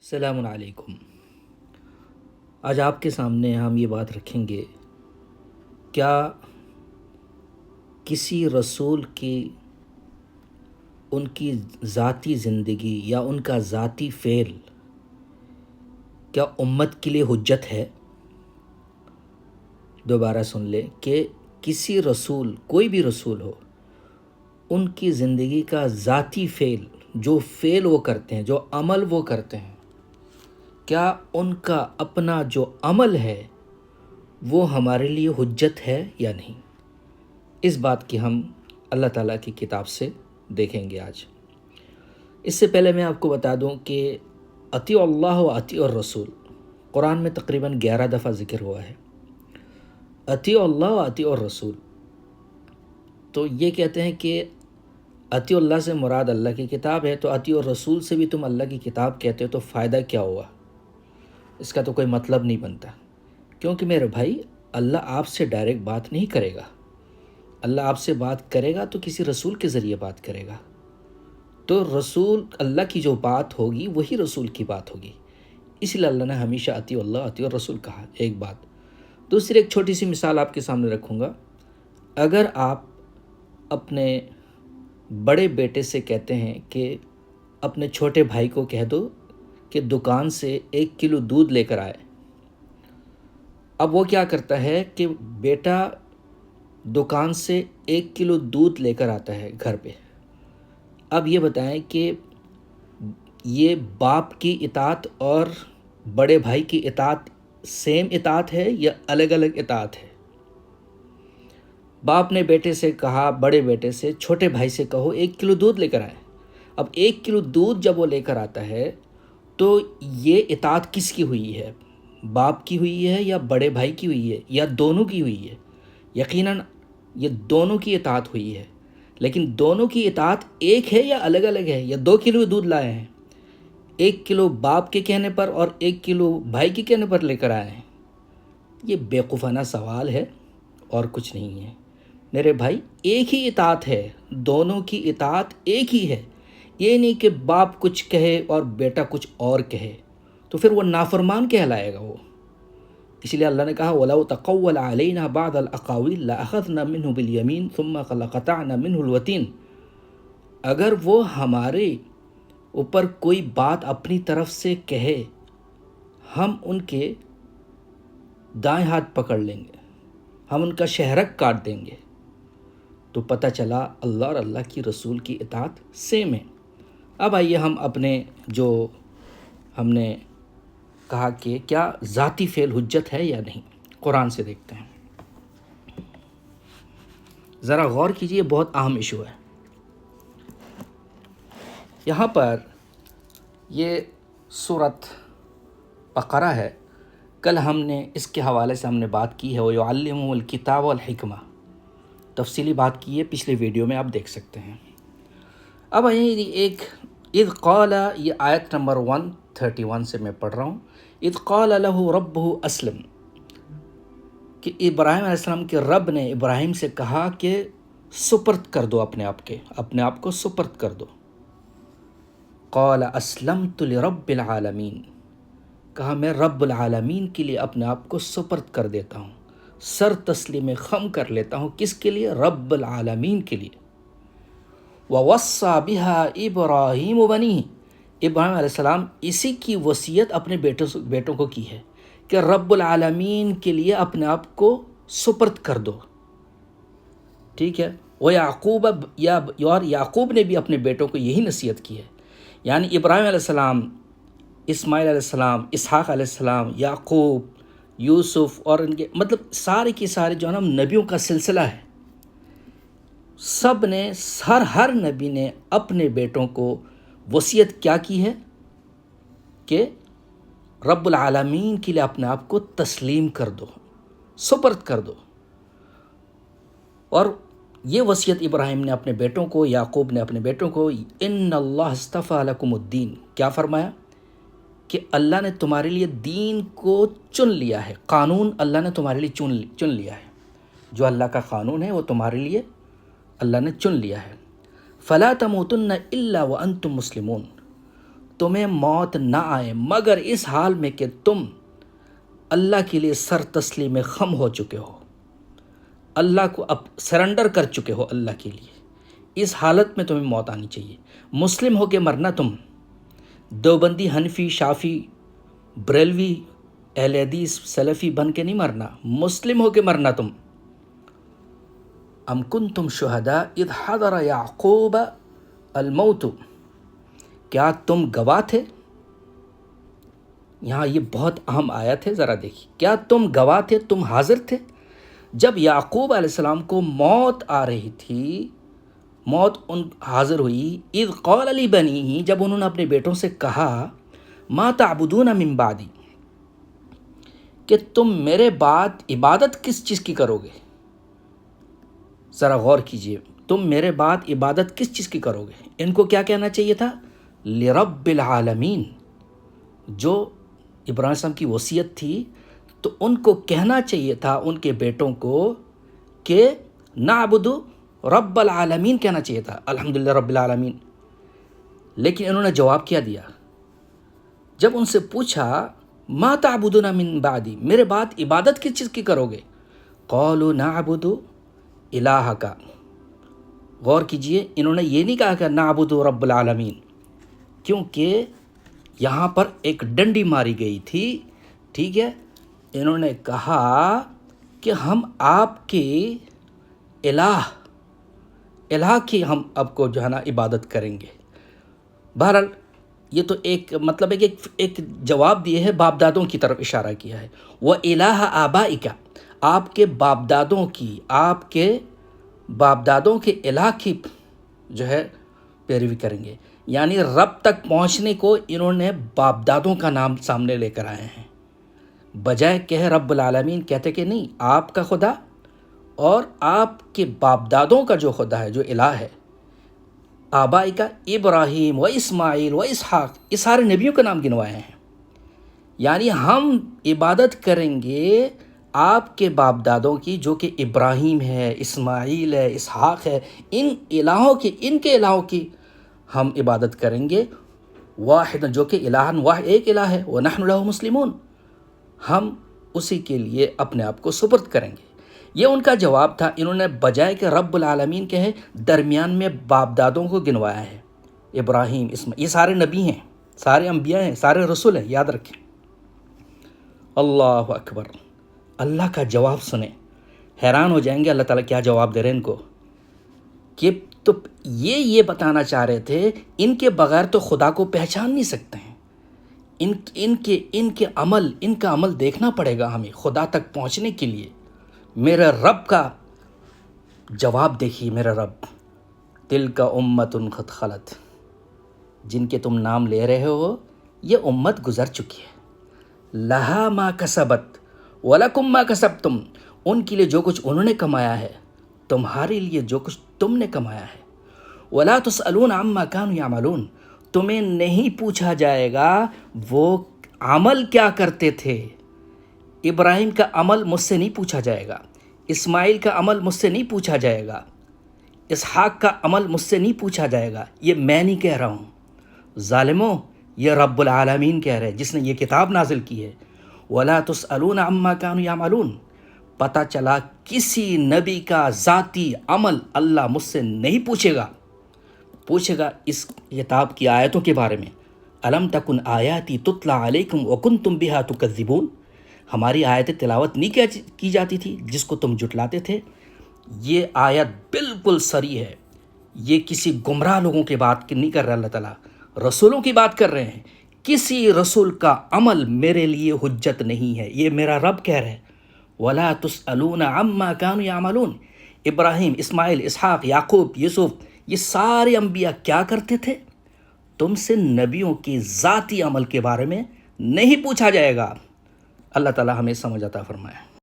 السلام علیکم۔ آج آپ کے سامنے ہم یہ بات رکھیں گے، کیا کسی رسول کی ان کی ذاتی زندگی یا ان کا ذاتی فعل کیا امت کے لیے حجت ہے؟ دوبارہ سن لیں کہ کسی رسول، کوئی بھی رسول ہو، ان کی زندگی کا ذاتی فعل، جو فعل وہ کرتے ہیں، جو عمل وہ کرتے ہیں، کیا ان کا اپنا جو عمل ہے وہ ہمارے لیے حجت ہے یا نہیں؟ اس بات کی ہم اللہ تعالیٰ کی کتاب سے دیکھیں گے آج۔ اس سے پہلے میں آپ کو بتا دوں کہ اطیع اللہ و اطیع الرسول قرآن میں تقریباً 11 دفعہ ذکر ہوا ہے۔ اطیع اللہ و اطیع الرسول، تو یہ کہتے ہیں کہ اطیع اللہ سے مراد اللہ کی کتاب ہے، تو اطیع الرسول سے بھی تم اللہ کی کتاب کہتے ہو، تو فائدہ کیا ہوا؟ اس کا تو کوئی مطلب نہیں بنتا، کیونکہ میرے بھائی اللہ آپ سے ڈائریکٹ بات نہیں کرے گا۔ اللہ آپ سے بات کرے گا تو کسی رسول کے ذریعے بات کرے گا، تو رسول اللہ کی جو بات ہوگی وہی رسول کی بات ہوگی، اس لیے اللہ نے ہمیشہ اطیع اللہ اطیع الرسول کہا۔ ایک بات۔ دوسری، ایک چھوٹی سی مثال آپ کے سامنے رکھوں گا۔ اگر آپ اپنے بڑے بیٹے سے کہتے ہیں کہ اپنے چھوٹے بھائی کو کہہ دو کہ دکان سے 1 کلو دودھ لے کر آئے، اب وہ کیا کرتا ہے کہ بیٹا دکان سے 1 کلو دودھ لے کر آتا ہے گھر پہ۔ اب یہ بتائیں کہ یہ باپ کی اطاعت اور بڑے بھائی کی اطاعت سیم اطاعت ہے یا الگ الگ اطاعت ہے؟ باپ نے بیٹے سے کہا، بڑے بیٹے سے، چھوٹے بھائی سے کہو 1 کلو دودھ لے کر آئے۔ اب 1 کلو دودھ جب وہ لے کر آتا ہے تو یہ اطاعت کس کی ہوئی ہے؟ باپ کی ہوئی ہے یا بڑے بھائی کی ہوئی ہے یا دونوں کی ہوئی ہے؟ یقیناً یہ دونوں کی اطاعت ہوئی ہے، لیکن دونوں کی اطاعت ایک ہے یا الگ الگ ہے؟ یا 2 کلو دودھ لائے ہیں، 1 کلو باپ کے کہنے پر اور 1 کلو بھائی کے کہنے پر لے کر آئے ہیں؟ یہ بیوقوفانہ سوال ہے اور کچھ نہیں ہے میرے بھائی۔ ایک ہی اطاعت ہے، دونوں کی اطاعت ایک ہی ہے۔ یہ نہیں کہ باپ کچھ کہے اور بیٹا کچھ اور کہے، تو پھر وہ نافرمان کہلائے گا وہ۔ اس لیے اللہ نے کہا وَلَوْ تَقَوَّلَ عَلَيْنَا بَعْضَ الْأَقَاوِيلِ لَأَخَذْنَا مِنْهُ بِالْيَمِينِ ثُمَّ لَقَطَعْنَا مِنْهُ الْوَتِينَ۔ اگر وہ ہمارے اوپر کوئی بات اپنی طرف سے کہے، ہم ان کے دائیں ہاتھ پکڑ لیں گے، ہم ان کا شہرک کاٹ دیں گے۔ تو پتہ چلا اللہ اور اللہ کی رسول کی اطاعت سیم ہے۔ اب آئیے ہم اپنے جو ہم نے کہا کہ کیا ذاتی فعل حجت ہے یا نہیں، قرآن سے دیکھتے ہیں۔ ذرا غور کیجیے، بہت اہم ایشو ہے۔ یہاں پر یہ سورۃ بقرہ ہے، کل ہم نے اس کے حوالے سے ہم نے بات کی ہے، وَيُعَلِّمُهُ الْكِتَابَ وَالْحِكْمَةَ، تفصیلی بات کی ہے پچھلے ویڈیو میں، آپ دیکھ سکتے ہیں۔ اب ایک اذ قال، یہ آیت نمبر 131 سے میں پڑھ رہا ہوں۔ اذ قال له ربه اسلم، کہ ابراہیم علیہ السلام کے رب نے ابراہیم سے کہا کہ سپرد کر دو اپنے آپ کو سپرد کر دو۔ قال اسلمت لرب العالمین، کہا میں رب العالمین کے لیے اپنے آپ کو سپرد کر دیتا ہوں، سر تسلیم خم کر لیتا ہوں۔ کس کے لیے؟ رب العالمین کے لیے۔ وَوَصَّى بِهَا إِبْرَاهِيمُ بَنِيهِ، ابراہیم علیہ السلام اسی کی وصیت اپنے بیٹوں کو کی ہے کہ رب العالمین کے لیے اپنے آپ کو سپرد کر دو، ٹھیک ہے۔ یعقوب نے بھی اپنے بیٹوں کو یہی نصیحت کی ہے، یعنی ابراہیم علیہ السلام، اسماعیل علیہ السلام، اسحاق علیہ السلام، یعقوب، یوسف، اور ان کے مطلب سارے کے سارے جو ہے نا نبیوں کا سلسلہ ہے، سب نے ہر نبی نے اپنے بیٹوں کو وصیت کیا کی ہے کہ رب العالمین کے لیے اپنے آپ کو تسلیم کر دو، سپرد کر دو۔ اور یہ وصیت ابراہیم نے اپنے بیٹوں کو، یعقوب نے اپنے بیٹوں کو، ان اللہ اصطفیٰ لکم الدین، کیا فرمایا؟ کہ اللہ نے تمہارے لیے دین کو چن لیا ہے، قانون اللہ نے تمہارے لیے چن لیا ہے، جو اللہ کا قانون ہے وہ تمہارے لیے اللہ نے چن لیا ہے۔ فلا تموتن الا وانتم مسلمون، تمہیں موت نہ آئے مگر اس حال میں کہ تم اللہ کے لیے سر تسلیم خم ہو چکے ہو، اللہ کو اب سرنڈر کر چکے ہو اللہ کے لیے، اس حالت میں تمہیں موت آنی چاہیے۔ مسلم ہو کے مرنا تم، دیوبندی، حنفی، شافی، بریلوی، اہل حدیث، سلفی بن کے نہیں مرنا، مسلم ہو کے مرنا تم۔ ام کنتم شہداء اذ حضر یعقوب الموت، کیا تم گواہ تھے؟ یہاں یہ بہت اہم آیت ہے، ذرا دیکھیے، کیا تم گواہ تھے، تم حاضر تھے جب یعقوب علیہ السلام کو موت آ رہی تھی، موت ان حاضر ہوئی، اذ قال لبنیہ، جب انہوں نے اپنے بیٹوں سے کہا، ما تعبدون من بعدی، کہ تم میرے بعد عبادت کس چیز کی کرو گے؟ ذرا غور کیجئے، تم میرے بعد عبادت کس چیز کی کرو گے؟ ان کو کیا کہنا چاہیے تھا؟ لرب العالمین، جو ابراہیم السلام کی وصیت تھی، تو ان کو کہنا چاہیے تھا ان کے بیٹوں کو کہ نعبد رب العالمین کہنا چاہیے تھا، الحمدللہ رب العالمین۔ لیکن انہوں نے جواب کیا دیا؟ جب ان سے پوچھا ما تعبدون من بعدی، میرے بعد عبادت کس چیز کی کرو گے؟ قالوا نعبد الہک، غور کیجئے، انہوں نے یہ نہیں کہا کہ نعبد رب العالمین، کیونکہ یہاں پر ایک ڈنڈی ماری گئی تھی، ٹھیک ہے؟ انہوں نے کہا کہ ہم آپ کے الہ کی ہم اب کو جو ہے نا عبادت کریں گے۔ بہرحال یہ تو ایک مطلب ہے کہ ایک جواب دیے ہے، باپ دادوں کی طرف اشارہ کیا ہے۔ وہ الہ آبائک، آپ کے باپ دادوں کی، آپ کے باپ دادوں کے الہ کی جو ہے پیروی کریں گے، یعنی رب تک پہنچنے کو انہوں نے باپ دادوں کا نام سامنے لے کر آئے ہیں، بجائے کہ رب العالمین، کہتے کہ نہیں، آپ کا خدا اور آپ کے باپ دادوں کا جو خدا ہے، جو الہ ہے، آبائی کا ابراہیم و اسماعیل و اسحاق، یہ سارے نبیوں کا نام گنوائے ہیں، یعنی ہم عبادت کریں گے آپ کے باپ دادوں کی، جو کہ ابراہیم ہے، اسماعیل ہے، اسحاق ہے، ان الہوں کی، ان کے الہوں کی ہم عبادت کریں گے، واحد، جو کہ الہً واحد، ایک الہ ہے، وَنَحْنُ لَهُ مُسْلِمُونَ، ہم اسی کے لیے اپنے آپ کو سپرد کریں گے۔ یہ ان کا جواب تھا، انہوں نے بجائے کہ رب العالمین کہے، درمیان میں باپ دادوں کو گنوایا ہے، ابراہیم، اسماعیل، یہ سارے نبی ہیں، سارے انبیاء ہیں، سارے رسول ہیں، یاد رکھیں۔ اللہ اکبر، اللہ کا جواب سنیں، حیران ہو جائیں گے اللہ تعالیٰ کیا جواب دے رہے ہیں ان کو، کہ تو یہ بتانا چاہ رہے تھے، ان کے بغیر تو خدا کو پہچان نہیں سکتے ہیں، ان کا عمل دیکھنا پڑے گا ہمیں خدا تک پہنچنے کے لیے۔ میرے رب کا جواب دیکھیے، میرا رب، تلک امت قد خلت، جن کے تم نام لے رہے ہو، یہ امت گزر چکی ہے، لہا ما کسبت ولکم ما کسبتم، ان کے لیے جو کچھ انہوں نے کمایا ہے، تمہارے لیے جو کچھ تم نے کمایا ہے، ولا تسألون عما كانوا يعملون، تمہیں نہیں پوچھا جائے گا وہ عمل کیا کرتے تھے۔ ابراہیم کا عمل مجھ سے نہیں پوچھا جائے گا، اسماعیل کا عمل مجھ سے نہیں پوچھا جائے گا، اسحاق کا عمل مجھ سے نہیں پوچھا جائے گا، یہ میں نہیں کہہ رہا ہوں، ظالموں، یہ رب العالمین کہہ رہے ہیں، جس نے یہ کتاب نازل کی ہے۔ وَلَا تُسْأَلُونَ عَمَّا كَانُوا يَعْمَلُونَ، پتہ چلا کسی نبی کا ذاتی عمل اللہ مجھ سے نہیں پوچھے گا اس کتاب کی آیتوں کے بارے میں۔ الم تکن آیاتی تتلی علیکم وکنتم بہا تکذبون، ہماری آیتیں تلاوت نہیں کی جاتی تھی جس کو تم جھٹلاتے تھے۔ یہ آیت بالکل صریح ہے، یہ کسی گمراہ لوگوں کی بات نہیں کر رہا اللہ تعالیٰ، رسولوں کی بات کر رہے ہیں۔ کسی رسول کا عمل میرے لیے حجت نہیں ہے، یہ میرا رب کہہ رہے ہیں۔ وَلَا تُسْأَلُونَ عَمَّا كَانُوا يَعْمَلُونَ، ابراہیم، اسماعیل، اسحاق، یعقوب، یوسف، یہ سارے انبیاء کیا کرتے تھے؟ تم سے نبیوں کی ذاتی عمل کے بارے میں نہیں پوچھا جائے گا۔ اللہ تعالیٰ ہمیں سمجھ عطا فرمائے۔